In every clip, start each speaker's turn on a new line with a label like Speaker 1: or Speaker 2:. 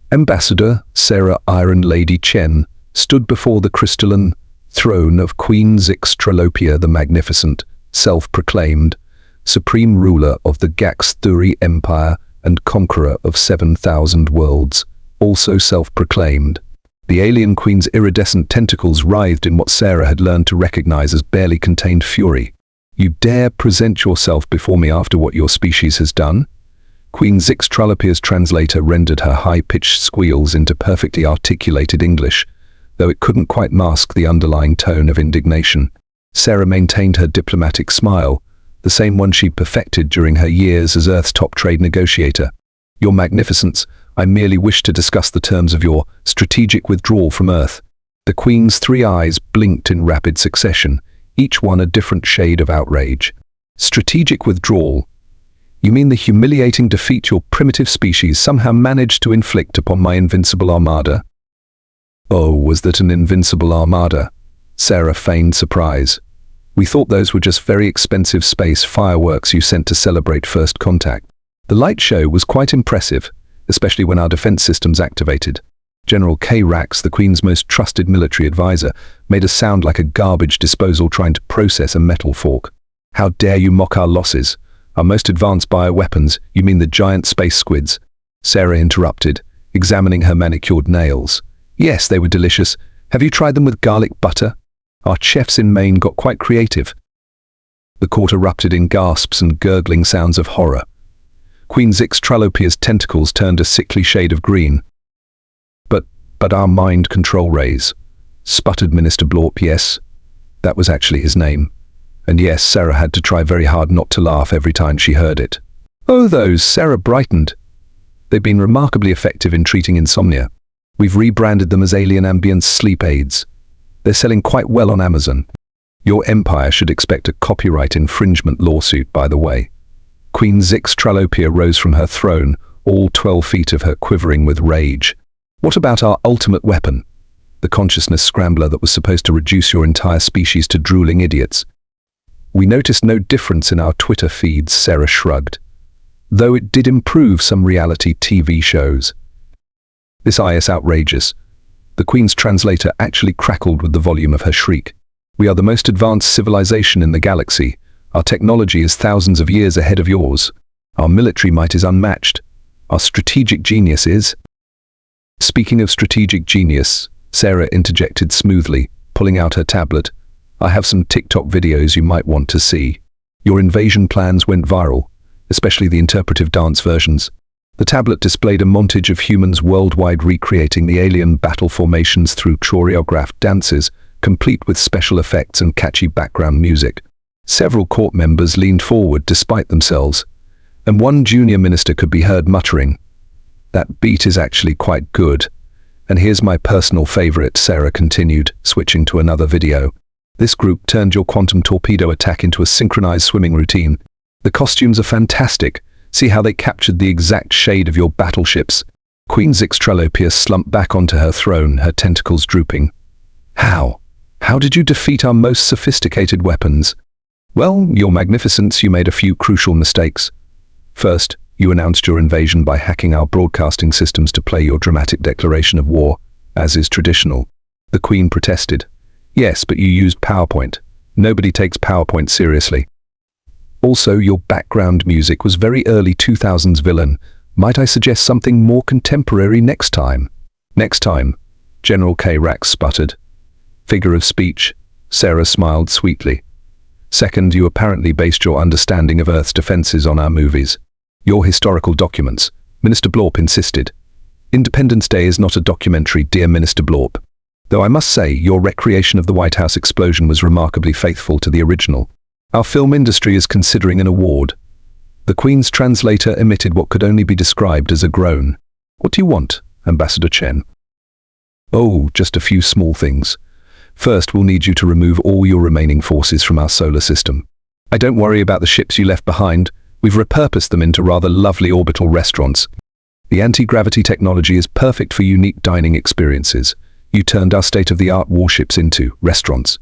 Speaker 1: Ambassador Sarah Iron Lady Chen stood before the crystalline throne of Queen Zixtralopia the Magnificent, self-proclaimed, supreme ruler of the Gax-Thuri Empire and conqueror of 7,000 worlds, also self-proclaimed. The alien queen's iridescent tentacles writhed in what Sarah had learned to recognize as barely contained fury. "You dare present yourself before me after what your species has done?" Queen Zixtralopia's translator rendered her high-pitched squeals into perfectly articulated English, though it couldn't quite mask the underlying tone of indignation. Sarah maintained her diplomatic smile, the same one she'd perfected during her years as Earth's top trade negotiator. "Your Magnificence, I merely wish to discuss the terms of your strategic withdrawal from Earth." The Queen's three eyes blinked in rapid succession, each one a different shade of outrage. "Strategic withdrawal? You mean the humiliating defeat your primitive species somehow managed to inflict upon my invincible armada?" "Oh, was that an invincible armada?" Sarah feigned surprise. "We thought those were just very expensive space fireworks you sent to celebrate first contact." The light show was quite impressive, especially when our defense systems activated. General K. Rax, the Queen's most trusted military advisor, made us sound like a garbage disposal trying to process a metal fork. "How dare you mock our losses? Our most advanced bioweapons, you mean the giant space squids?" Sarah interrupted, examining her manicured nails. "Yes, they were delicious. Have you tried them with garlic butter? Our chefs in Maine got quite creative." The court erupted in gasps and gurgling sounds of horror. Queen Zixtralopia's tentacles turned a sickly shade of green. But our mind control rays," sputtered Minister Blorp. "Yes, that was actually his name. And yes, Sarah had to try very hard not to laugh every time she heard it." "Oh, those," Sarah brightened. "They've been remarkably effective in treating insomnia. We've rebranded them as alien ambience sleep aids. They're selling quite well on Amazon. Your empire should expect a copyright infringement lawsuit, by the way." Queen Zixtralopia rose from her throne, all 12 feet of her quivering with rage. "What about our ultimate weapon? The consciousness scrambler that was supposed to reduce your entire species to drooling idiots?" "We noticed no difference in our Twitter feeds," Sarah shrugged. "Though it did improve some reality TV shows." "This is outrageous." The Queen's translator actually crackled with the volume of her shriek. "We are the most advanced civilization in the galaxy. Our technology is thousands of years ahead of yours. Our military might is unmatched. Our strategic genius is—" "Speaking of strategic genius," Sarah interjected smoothly, pulling out her tablet, "I have some TikTok videos you might want to see. Your invasion plans went viral, especially the interpretive dance versions." The tablet displayed a montage of humans worldwide recreating the alien battle formations through choreographed dances, complete with special effects and catchy background music. Several court members leaned forward despite themselves, and one junior minister could be heard muttering, "That beat is actually quite good. And here's my personal favorite," Sarah continued, switching to another video. "This group turned your quantum torpedo attack into a synchronized swimming routine. The costumes are fantastic. See how they captured the exact shade of your battleships." Queen Zixtralopia slumped back onto her throne, her tentacles drooping. How? How did you defeat our most sophisticated weapons?" "Well, Your Magnificence, you made a few crucial mistakes. First, you announced your invasion by hacking our broadcasting systems to play your dramatic declaration of war, as is traditional." The Queen protested. "Yes, but you used PowerPoint. Nobody takes PowerPoint seriously. Also, your background music was very early 2000s villain. Might I suggest something more contemporary next time?" "Next time," General K. Rax sputtered. "Figure of speech," Sarah smiled sweetly. "Second, you apparently based your understanding of Earth's defenses on our movies. Your historical documents," Minister Blorp insisted. "Independence Day is not a documentary, dear Minister Blorp. Though I must say, your recreation of the White House explosion was remarkably faithful to the original. Our film industry is considering an award." The Queen's translator emitted what could only be described as a groan. "What do you want, Ambassador Chen?" "Oh, just a few small things. First, we'll need you to remove all your remaining forces from our solar system. I don't worry about the ships you left behind. We've repurposed them into rather lovely orbital restaurants. The anti-gravity technology is perfect for unique dining experiences. You turned our state-of-the-art warships into restaurants."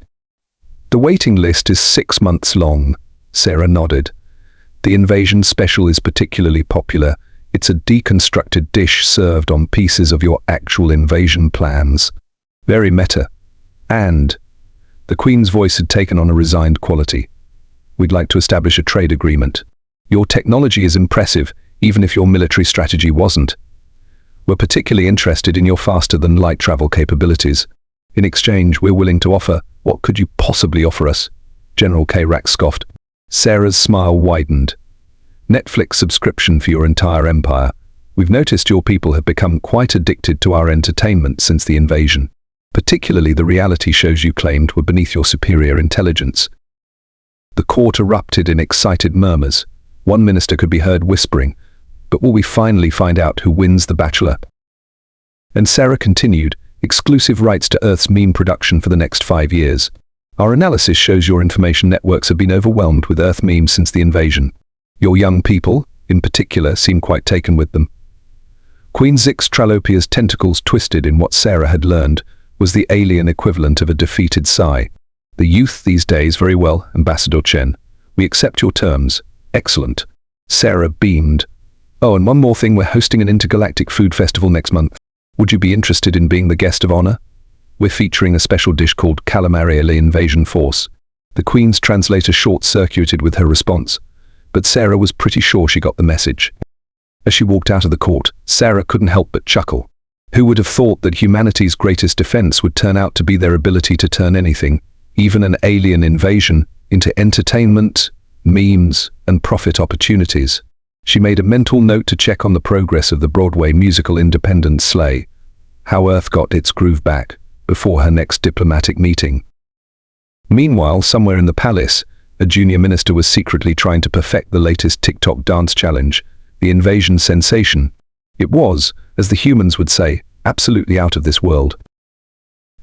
Speaker 1: "The waiting list is 6 months long," Sarah nodded. "The invasion special is particularly popular. It's a deconstructed dish served on pieces of your actual invasion plans. Very meta. And the Queen's voice had taken on a resigned quality. We'd like to establish a trade agreement. Your technology is impressive, even if your military strategy wasn't. We're particularly interested in your faster-than-light travel capabilities. In exchange, we're willing to offer, what could you possibly offer us? General K-Rax scoffed. Sarah's smile widened. Netflix subscription for your entire empire. We've noticed your people have become quite addicted to our entertainment since the invasion. Particularly the reality shows you claimed were beneath your superior intelligence. The court erupted in excited murmurs. One minister could be heard whispering, "But will we finally find out who wins The Bachelor?" And Sarah continued, "Exclusive rights to Earth's meme production for the next 5 years. Our analysis shows your information networks have been overwhelmed with Earth memes since the invasion. Your young people, in particular, seem quite taken with them." Queen Zixtralopia's tentacles twisted in what Sarah had learned was the alien equivalent of a defeated sigh. "The youth these days, very well, Ambassador Chen. We accept your terms. Excellent." Sarah beamed. "Oh, and one more thing, we're hosting an intergalactic food festival next month. Would you be interested in being the guest of honor? We're featuring a special dish called Calamari à l'Invasion Force." The Queen's translator short-circuited with her response, but Sarah was pretty sure she got the message. As she walked out of the court, Sarah couldn't help but chuckle. Who would have thought that humanity's greatest defense would turn out to be their ability to turn anything, even an alien invasion, into entertainment, memes, and profit opportunities? She made a mental note to check on the progress of the Broadway musical Independence Slay, How Earth Got Its Groove Back, before her next diplomatic meeting. Meanwhile, somewhere in the palace, a junior minister was secretly trying to perfect the latest TikTok dance challenge, the invasion sensation. It was, as the humans would say, absolutely out of this world.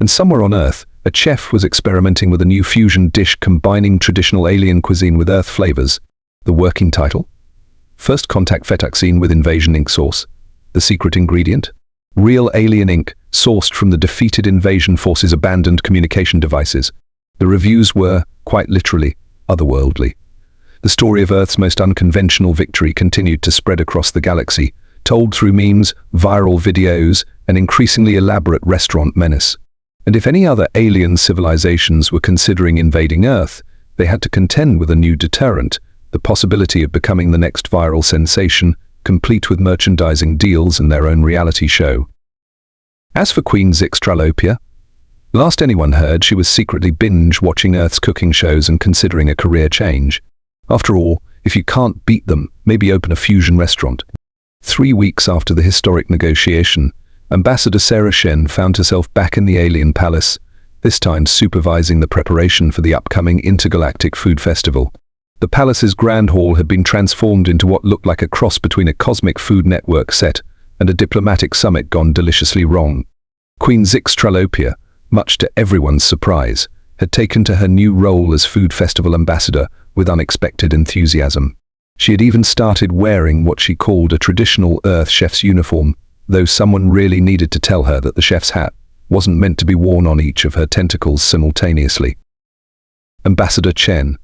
Speaker 1: And somewhere on Earth, a chef was experimenting with a new fusion dish combining traditional alien cuisine with Earth flavors. The working title? First Contact Fetaxine with Invasion Ink Sauce. The secret ingredient? Real alien ink, sourced from the defeated invasion forces' abandoned communication devices. The reviews were, quite literally, otherworldly. The story of Earth's most unconventional victory continued to spread across the galaxy, told through memes, viral videos, and increasingly elaborate restaurant menace. And if any other alien civilizations were considering invading Earth, they had to contend with a new deterrent, the possibility of becoming the next viral sensation, complete with merchandising deals and their own reality show. As for Queen Zixtralopia, last anyone heard, she was secretly binge-watching Earth's cooking shows and considering a career change. After all, if you can't beat them, maybe open a fusion restaurant. 3 weeks after the historic negotiation, Ambassador Sarah Shen found herself back in the alien palace, this time supervising the preparation for the upcoming intergalactic food festival. The palace's grand hall had been transformed into what looked like a cross between a cosmic Food Network set and a diplomatic summit gone deliciously wrong. Queen Zixtralopia, much to everyone's surprise, had taken to her new role as food festival ambassador with unexpected enthusiasm. She had even started wearing what she called a traditional Earth chef's uniform, though someone really needed to tell her that the chef's hat wasn't meant to be worn on each of her tentacles simultaneously. Ambassador Chen.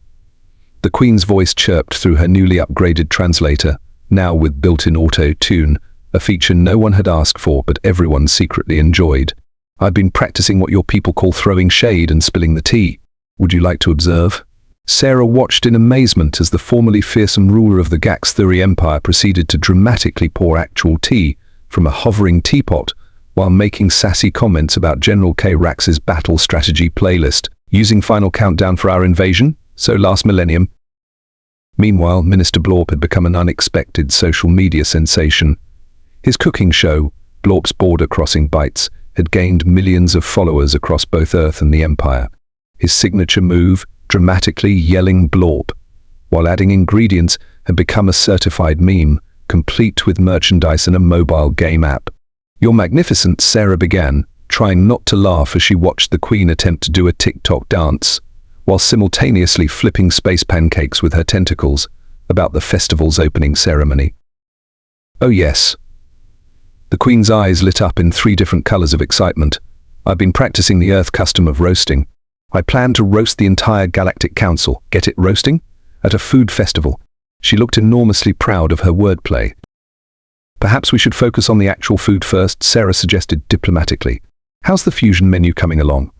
Speaker 1: The Queen's voice chirped through her newly upgraded translator, now with built-in auto-tune, a feature no one had asked for but everyone secretly enjoyed. "I've been practicing what your people call throwing shade and spilling the tea. Would you like to observe?" Sarah watched in amazement as the formerly fearsome ruler of the Gaxthuri Empire proceeded to dramatically pour actual tea from a hovering teapot while making sassy comments about General K-Rax's battle strategy playlist, using Final Countdown for our invasion, so last millennium. Meanwhile, Minister Blorp had become an unexpected social media sensation. His cooking show, Blorp's Border Crossing Bites, had gained millions of followers across both Earth and the Empire. His signature move, dramatically yelling Blorp, while adding ingredients, had become a certified meme, complete with merchandise and a mobile game app. "Your Magnificence," Sarah began, trying not to laugh as she watched the Queen attempt to do a TikTok dance, while simultaneously flipping space pancakes with her tentacles, about the festival's opening ceremony. "Oh yes." The Queen's eyes lit up in 3 different colors of excitement. "I've been practicing the Earth custom of roasting. I plan to roast the entire Galactic Council, get it roasting? At a food festival." She looked enormously proud of her wordplay. Perhaps we should focus on the actual food first, Sarah suggested diplomatically. How's the fusion menu coming along?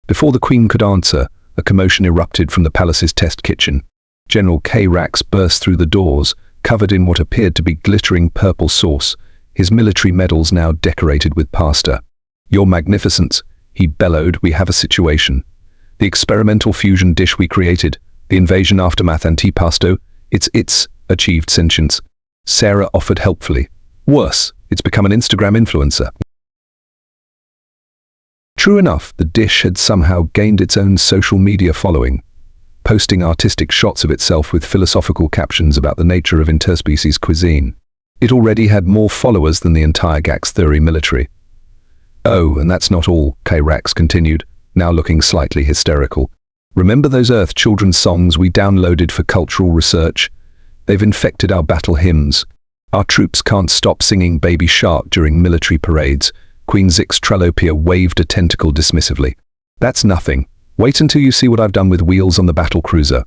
Speaker 1: Before the Queen could answer, a commotion erupted from the palace's test kitchen. General K-Rax burst through the doors, covered in what appeared to be glittering purple sauce, his military medals now decorated with pasta. Your Magnificence, he bellowed, we have a situation. The experimental fusion dish we created, the invasion aftermath antipasto, it's achieved sentience. Sarah offered helpfully. Worse, it's become an Instagram influencer. True enough, the dish had somehow gained its own social media following, posting artistic shots of itself with philosophical captions about the nature of interspecies cuisine. It already had more followers than the entire Gax Theory military. Oh, and that's not all, K-Rax continued, now looking slightly hysterical. Remember those Earth children's songs we downloaded for cultural research? They've infected our battle hymns. Our troops can't stop singing Baby Shark during military parades. Queen Zixtralopia waved a tentacle dismissively. That's nothing. Wait until you see what I've done with wheels on the battle cruiser.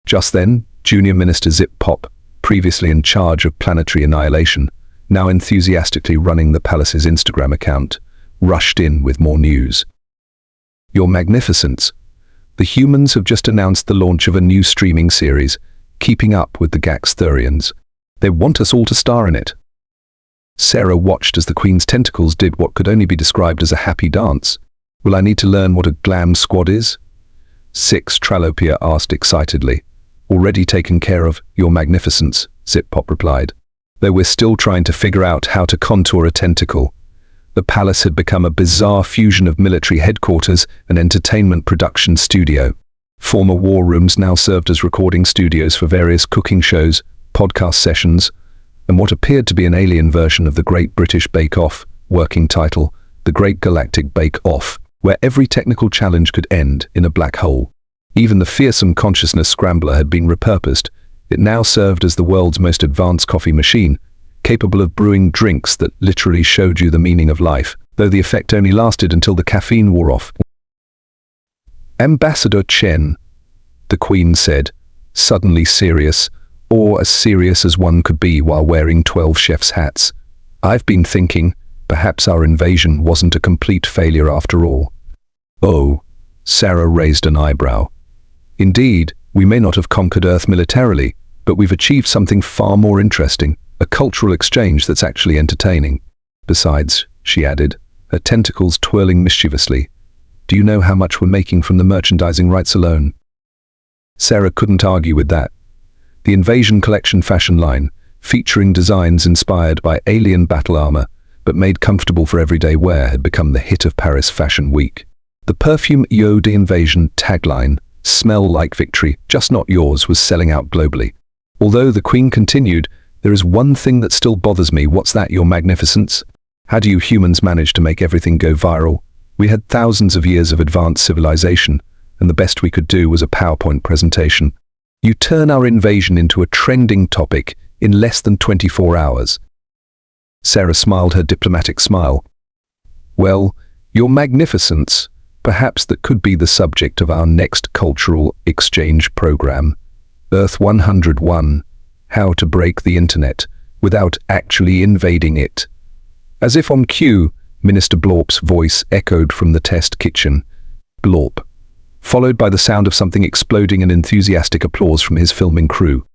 Speaker 1: Just then, Junior Minister Zip Pop, previously in charge of planetary annihilation, now enthusiastically running the palace's Instagram account, rushed in with more news. Your Magnificence, the humans have just announced the launch of a new streaming series, Keeping Up with the Gaxthurians. They want us all to star in it. Sarah watched as the Queen's tentacles did what could only be described as a happy dance. Will I need to learn what a glam squad is? Zixtralopia asked excitedly. Already taken care of, Your Magnificence, Zip Pop replied. Though we're still trying to figure out how to contour a tentacle. The palace had become a bizarre fusion of military headquarters and entertainment production studio. Former war rooms now served as recording studios for various cooking shows, podcast sessions, and what appeared to be an alien version of the Great British Bake Off, working title, The Great Galactic Bake Off, where every technical challenge could end in a black hole. Even the fearsome consciousness scrambler had been repurposed. It now served as the world's most advanced coffee machine, capable of brewing drinks that literally showed you the meaning of life, though the effect only lasted until the caffeine wore off. Ambassador Chen, the Queen said, suddenly serious, or as serious as one could be while wearing 12 chef's hats. I've been thinking, perhaps our invasion wasn't a complete failure after all. Oh, Sarah raised an eyebrow. Indeed, we may not have conquered Earth militarily, but we've achieved something far more interesting, a cultural exchange that's actually entertaining. Besides, she added, her tentacles twirling mischievously, do you know how much we're making from the merchandising rights alone? Sarah couldn't argue with that. The Invasion Collection fashion line, featuring designs inspired by alien battle armor, but made comfortable for everyday wear, had become the hit of Paris Fashion Week. The perfume Yo de Invasion tagline, smell like victory, just not yours, was selling out globally. Although the Queen continued, there is one thing that still bothers me. What's that, Your Magnificence? How do you humans manage to make everything go viral? We had thousands of years of advanced civilization, and the best we could do was a PowerPoint presentation. You turn our invasion into a trending topic in less than 24 hours. Sarah smiled her diplomatic smile. Well, Your Magnificence, perhaps that could be the subject of our next cultural exchange program. Earth 101, How to Break the Internet Without Actually Invading It. As if on cue, Minister Blorp's voice echoed from the test kitchen. Blorp, followed by the sound of something exploding and enthusiastic applause from his filming crew.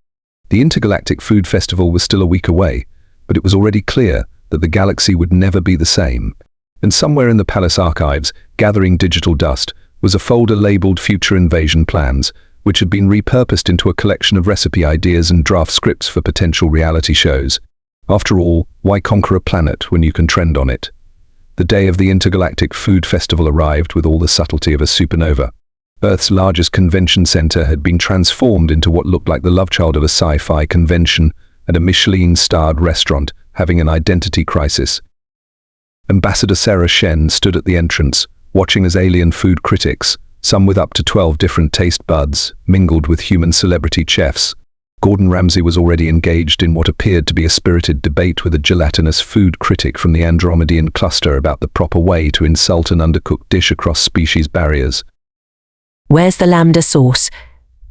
Speaker 1: The Intergalactic Food Festival was still a week away, but it was already clear that the galaxy would never be the same. And somewhere in the palace archives, gathering digital dust, was a folder labeled Future Invasion Plans, which had been repurposed into a collection of recipe ideas and draft scripts for potential reality shows. After all, why conquer a planet when you can trend on it? The day of the Intergalactic Food Festival arrived with all the subtlety of a supernova. Earth's largest convention center had been transformed into what looked like the love child of a sci-fi convention and a Michelin-starred restaurant having an identity crisis. Ambassador Sarah Shen stood at the entrance, watching as alien food critics, some with up to 12 different taste buds, mingled with human celebrity chefs. Gordon Ramsay was already engaged in what appeared to be a spirited debate with a gelatinous food critic from the Andromedan cluster about the proper way to insult an undercooked dish across species barriers.
Speaker 2: Where's the lambda sauce?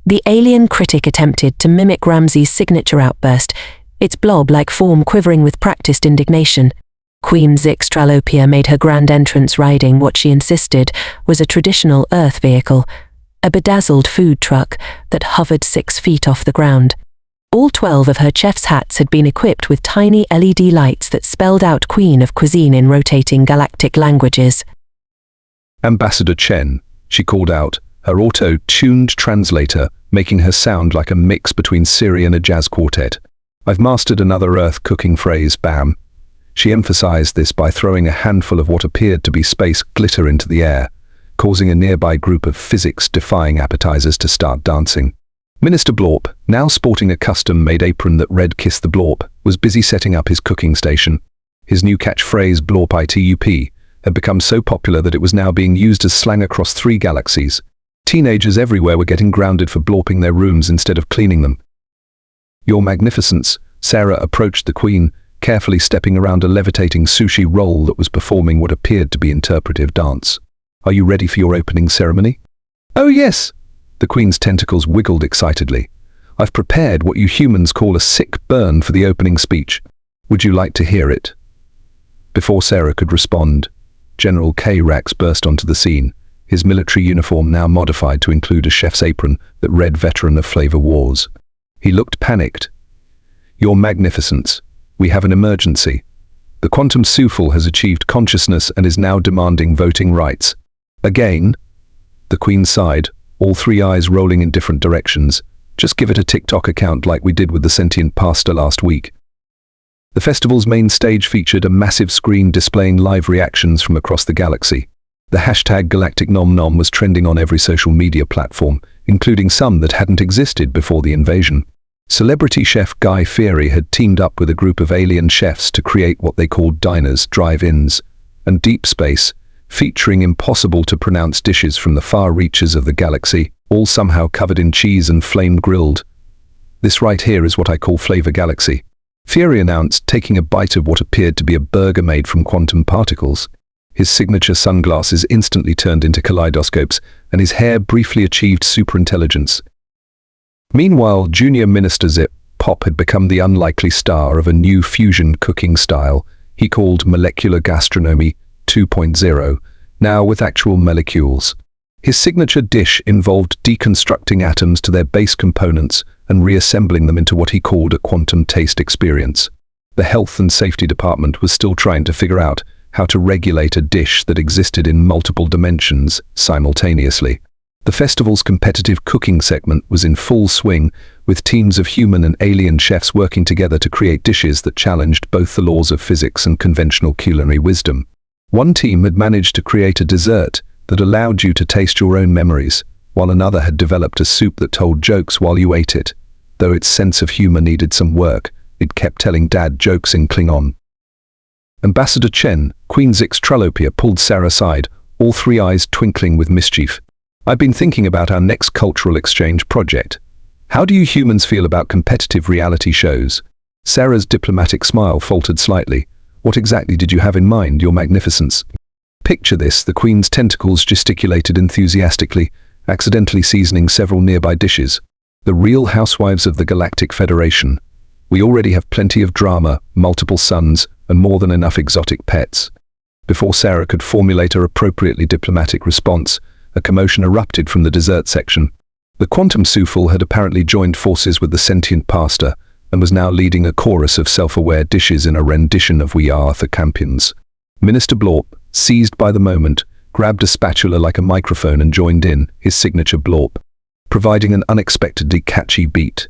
Speaker 2: The alien critic attempted to mimic Ramsay's signature outburst, its blob-like form quivering with practiced indignation. Queen Zixtralopia made her grand entrance riding what she insisted was a traditional Earth vehicle, a bedazzled food truck that hovered 6 feet off the ground. All 12 of her chef's hats had been equipped with tiny LED lights that spelled out Queen of Cuisine in rotating galactic languages.
Speaker 1: Ambassador Chen, she called out, her auto-tuned translator making her sound like a mix between Siri and a jazz quartet. I've mastered another Earth cooking phrase, bam. She emphasized this by throwing a handful of what appeared to be space glitter into the air, causing a nearby group of physics-defying appetizers to start dancing. Minister Blorp, now sporting a custom-made apron that read "Kiss the Blorp," was busy setting up his cooking station. His new catchphrase, Blorp ITUP, had become so popular that it was now being used as slang across 3 galaxies. Teenagers everywhere were getting grounded for blorping their rooms instead of cleaning them. Your Magnificence, Sarah approached the Queen, carefully stepping around a levitating sushi roll that was performing what appeared to be interpretive dance. Are you ready for your opening ceremony? Oh yes! The Queen's tentacles wiggled excitedly. I've prepared what you humans call a sick burn for the opening speech. Would you like to hear it? Before Sarah could respond, General K-Rax burst onto the scene, his military uniform now modified to include a chef's apron that read Veteran of Flavor Wars. He looked panicked. Your Magnificence, we have an emergency. The quantum souffle has achieved consciousness and is now demanding voting rights. Again? The Queen sighed, all 3 eyes rolling in different directions. Just give it a TikTok account like we did with the sentient pasta last week. The festival's main stage featured a massive screen displaying live reactions from across the galaxy. The hashtag Galactic Nom Nom was trending on every social media platform, including some that hadn't existed before the invasion. Celebrity chef Guy Fieri had teamed up with a group of alien chefs to create what they called diners, drive-ins, and deep space, featuring impossible-to-pronounce dishes from the far reaches of the galaxy, all somehow covered in cheese and flame-grilled. This right here is what I call Flavor Galaxy, Fieri announced, taking a bite of what appeared to be a burger made from quantum particles. His signature sunglasses instantly turned into kaleidoscopes, and his hair briefly achieved superintelligence. Meanwhile, Junior Minister Zip Pop had become the unlikely star of a new fusion cooking style he called Molecular Gastronomy 2.0, now with actual molecules. His signature dish involved deconstructing atoms to their base components and reassembling them into what he called a quantum taste experience. The Health and Safety Department was still trying to figure out how to regulate a dish that existed in multiple dimensions simultaneously. The festival's competitive cooking segment was in full swing, with teams of human and alien chefs working together to create dishes that challenged both the laws of physics and conventional culinary wisdom. One team had managed to create a dessert that allowed you to taste your own memories, while another had developed a soup that told jokes while you ate it. Though its sense of humor needed some work, it kept telling dad jokes in Klingon. Ambassador Chen, Queen Zixtralopia, pulled Sarah aside, all 3 eyes twinkling with mischief. I've been thinking about our next cultural exchange project. How do you humans feel about competitive reality shows? Sarah's diplomatic smile faltered slightly. What exactly did you have in mind, Your Magnificence? Picture this, the Queen's tentacles gesticulated enthusiastically, accidentally seasoning several nearby dishes. The Real Housewives of the Galactic Federation. We already have plenty of drama, multiple sons, and more than enough exotic pets. Before Sarah could formulate her appropriately diplomatic response, a commotion erupted from the dessert section. The quantum souffle had apparently joined forces with the sentient pasta and was now leading a chorus of self-aware dishes in a rendition of We Are the Champions. Minister Blorp, seized by the moment, grabbed a spatula like a microphone and joined in, his signature Blorp, providing an unexpectedly catchy beat.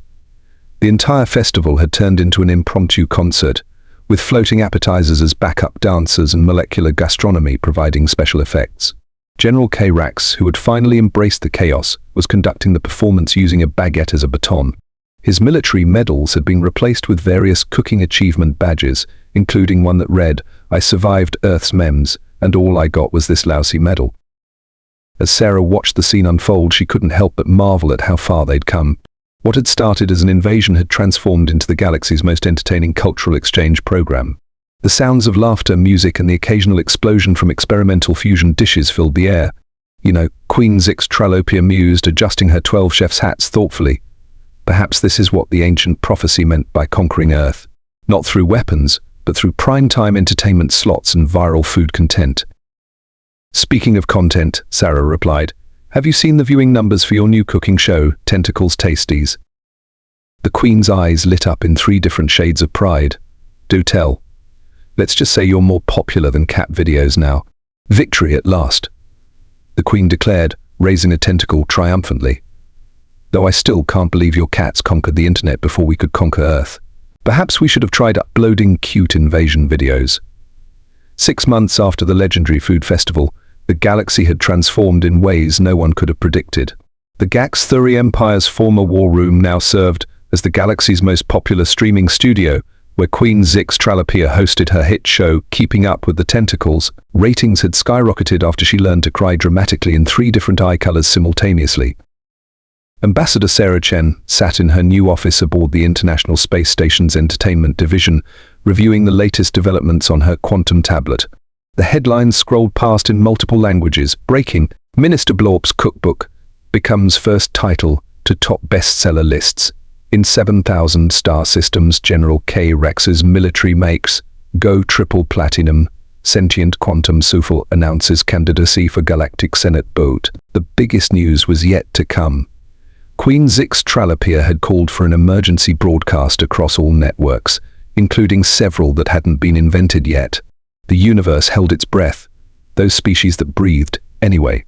Speaker 1: The entire festival had turned into an impromptu concert, with floating appetizers as backup dancers and molecular gastronomy providing special effects. General K-Rax, who had finally embraced the chaos, was conducting the performance using a baguette as a baton. His military medals had been replaced with various cooking achievement badges, including one that read, "I survived Earth's MEMS, and all I got was this lousy medal." As Sarah watched the scene unfold, she couldn't help but marvel at how far they'd come. What had started as an invasion had transformed into the galaxy's most entertaining cultural exchange program. The sounds of laughter, music, and the occasional explosion from experimental fusion dishes filled the air. Queen Zixtralopia mused, adjusting her 12 chef's hats thoughtfully. Perhaps this is what the ancient prophecy meant by conquering Earth. Not through weapons, but through prime-time entertainment slots and viral food content. Speaking of content, Sarah replied, have you seen the viewing numbers for your new cooking show, Tentacles Tasties? The Queen's eyes lit up in 3 different shades of pride. Do tell. Let's just say you're more popular than cat videos now. Victory at last, the Queen declared, raising a tentacle triumphantly. Though I still can't believe your cats conquered the internet before we could conquer Earth. Perhaps we should have tried uploading cute invasion videos. 6 months after the legendary food festival, the galaxy had transformed in ways no one could have predicted. The HFY Empire's former war room now served as the galaxy's most popular streaming studio, where Queen Zixtralopia hosted her hit show Keeping Up with the Tentacles. Ratings had skyrocketed after she learned to cry dramatically in 3 different eye colors simultaneously. Ambassador Sarah Chen sat in her new office aboard the International Space Station's Entertainment Division, reviewing the latest developments on her quantum tablet. The headlines scrolled past in multiple languages. Breaking: Minister Blorp's cookbook becomes first title to top bestseller lists. In 7,000 star systems, General K. Rex's military makes go triple platinum. Sentient quantum Sufal announces candidacy for Galactic Senate vote. The biggest news was yet to come. Queen Zixtralopia had called for an emergency broadcast across all networks, including several that hadn't been invented yet. The universe held its breath, those species that breathed anyway.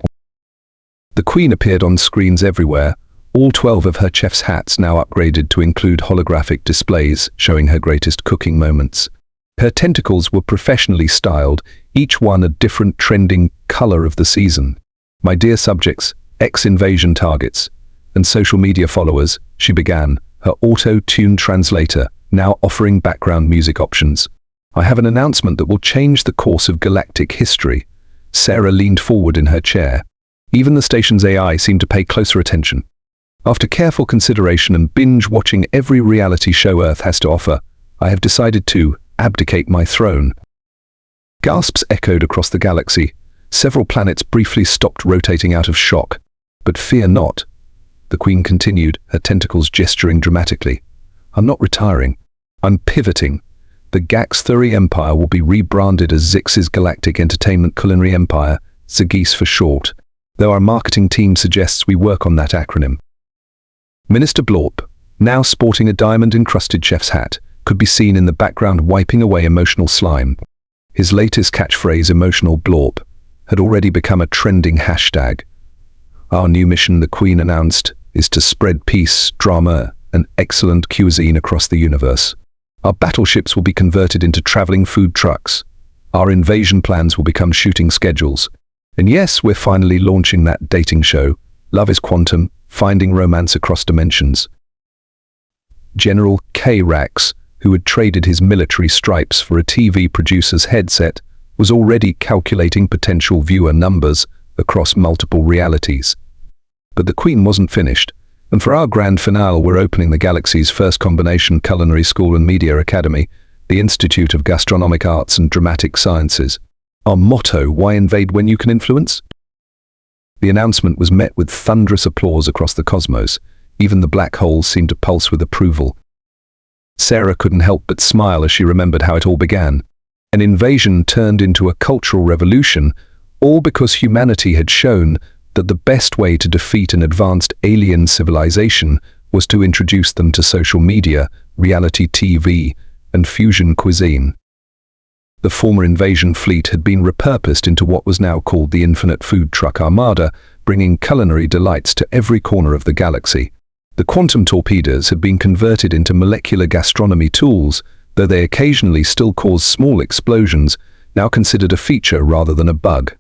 Speaker 1: The Queen appeared on screens everywhere, all 12 of her chef's hats now upgraded to include holographic displays showing her greatest cooking moments. Her tentacles were professionally styled, each one a different trending color of the season. My dear subjects, ex-invasion targets, and social media followers, she began, her auto-tuned translator now offering background music options. I have an announcement that will change the course of galactic history. Sarah leaned forward in her chair. Even the station's AI seemed to pay closer attention. After careful consideration and binge-watching every reality show Earth has to offer, I have decided to abdicate my throne. Gasps echoed across the galaxy. Several planets briefly stopped rotating out of shock. But fear not, the Queen continued, her tentacles gesturing dramatically. I'm not retiring. I'm pivoting. The HFY Empire will be rebranded as Zix's Galactic Entertainment Culinary Empire, ZGEES for short, though our marketing team suggests we work on that acronym. Minister Blorp, now sporting a diamond-encrusted chef's hat, could be seen in the background wiping away emotional slime. His latest catchphrase, emotional Blorp, had already become a trending hashtag. Our new mission, the Queen announced, is to spread peace, drama, and excellent cuisine across the universe. Our battleships will be converted into traveling food trucks. Our invasion plans will become shooting schedules. And yes, we're finally launching that dating show, Love is Quantum, Finding Romance Across Dimensions. General K. Rex, who had traded his military stripes for a TV producer's headset, was already calculating potential viewer numbers across multiple realities. But the Queen wasn't finished, and for our grand finale we're opening the galaxy's first combination culinary school and media academy, the Institute of Gastronomic Arts and Dramatic Sciences. Our motto, why invade when you can influence? The announcement was met with thunderous applause across the cosmos. Even the black holes seemed to pulse with approval. Sarah couldn't help but smile as she remembered how it all began. An invasion turned into a cultural revolution, all because humanity had shown that the best way to defeat an advanced alien civilization was to introduce them to social media, reality TV, and fusion cuisine. The former invasion fleet had been repurposed into what was now called the Infinite Food Truck Armada, bringing culinary delights to every corner of the galaxy. The quantum torpedoes had been converted into molecular gastronomy tools, though they occasionally still cause small explosions, now considered a feature rather than a bug.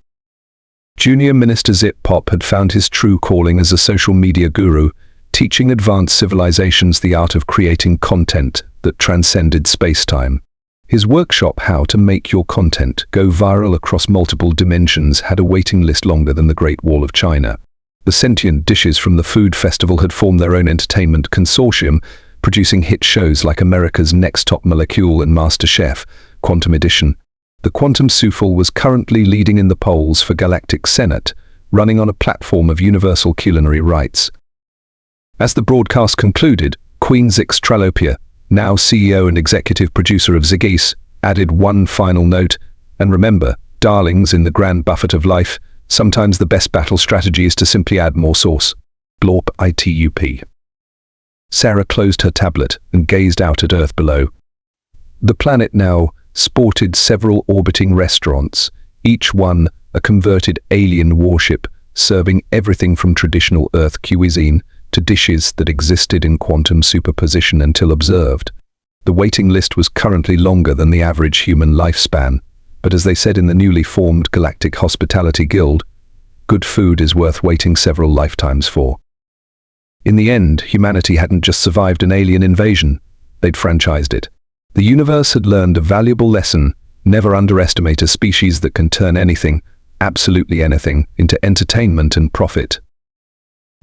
Speaker 1: Junior Minister Zip Pop had found his true calling as a social media guru, teaching advanced civilizations the art of creating content that transcended space-time. His workshop, How to Make Your Content Go Viral Across Multiple Dimensions, had a waiting list longer than the Great Wall of China. The sentient dishes from the food festival had formed their own entertainment consortium, producing hit shows like America's Next Top Molecule and MasterChef, Quantum Edition. The Quantum Sufal was currently leading in the polls for Galactic Senate, running on a platform of universal culinary rights. As the broadcast concluded, Queen Zixtralopia, now CEO and executive producer of Ziggy's, added one final note, and remember, darlings, in the grand buffet of life, sometimes the best battle strategy is to simply add more sauce. Blorp ITUP. Sarah closed her tablet and gazed out at Earth below. The planet now sported several orbiting restaurants, each one a converted alien warship, serving everything from traditional Earth cuisine to dishes that existed in quantum superposition until observed. The waiting list was currently longer than the average human lifespan, but as they said in the newly formed Galactic Hospitality Guild, good food is worth waiting several lifetimes for. In the end, humanity hadn't just survived an alien invasion, they'd franchised it. The universe had learned a valuable lesson: never underestimate a species that can turn anything, absolutely anything, into entertainment and profit.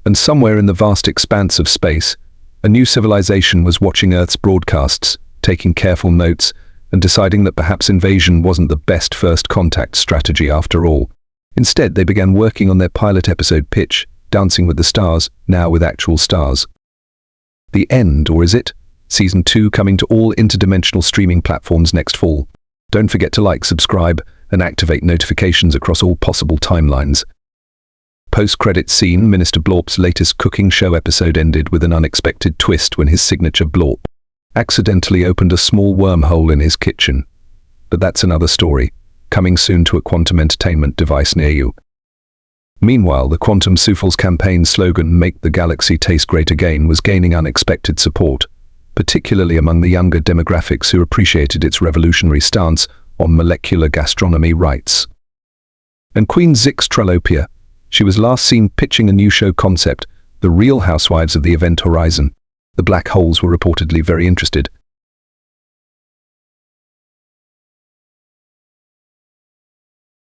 Speaker 1: And somewhere in the vast expanse of space, a new civilization was watching Earth's broadcasts, taking careful notes, and deciding that perhaps invasion wasn't the best first contact strategy after all. Instead, they began working on their pilot episode pitch, Dancing with the Stars, now with actual stars. The end, or is it? Season 2 coming to all interdimensional streaming platforms next fall. Don't forget to like, subscribe, and activate notifications across all possible timelines. Post-credits scene, Minister Blorp's latest cooking show episode ended with an unexpected twist when his signature Blorp accidentally opened a small wormhole in his kitchen. But that's another story, coming soon to a quantum entertainment device near you. Meanwhile, the Quantum Souffle's campaign slogan, "Make the Galaxy Taste Great Again," was gaining unexpected support, particularly among the younger demographics who appreciated its revolutionary stance on molecular gastronomy rights. And Queen Zixtralopia, she was last seen pitching a new show concept, The Real Housewives of the Event Horizon. The black holes were reportedly very interested,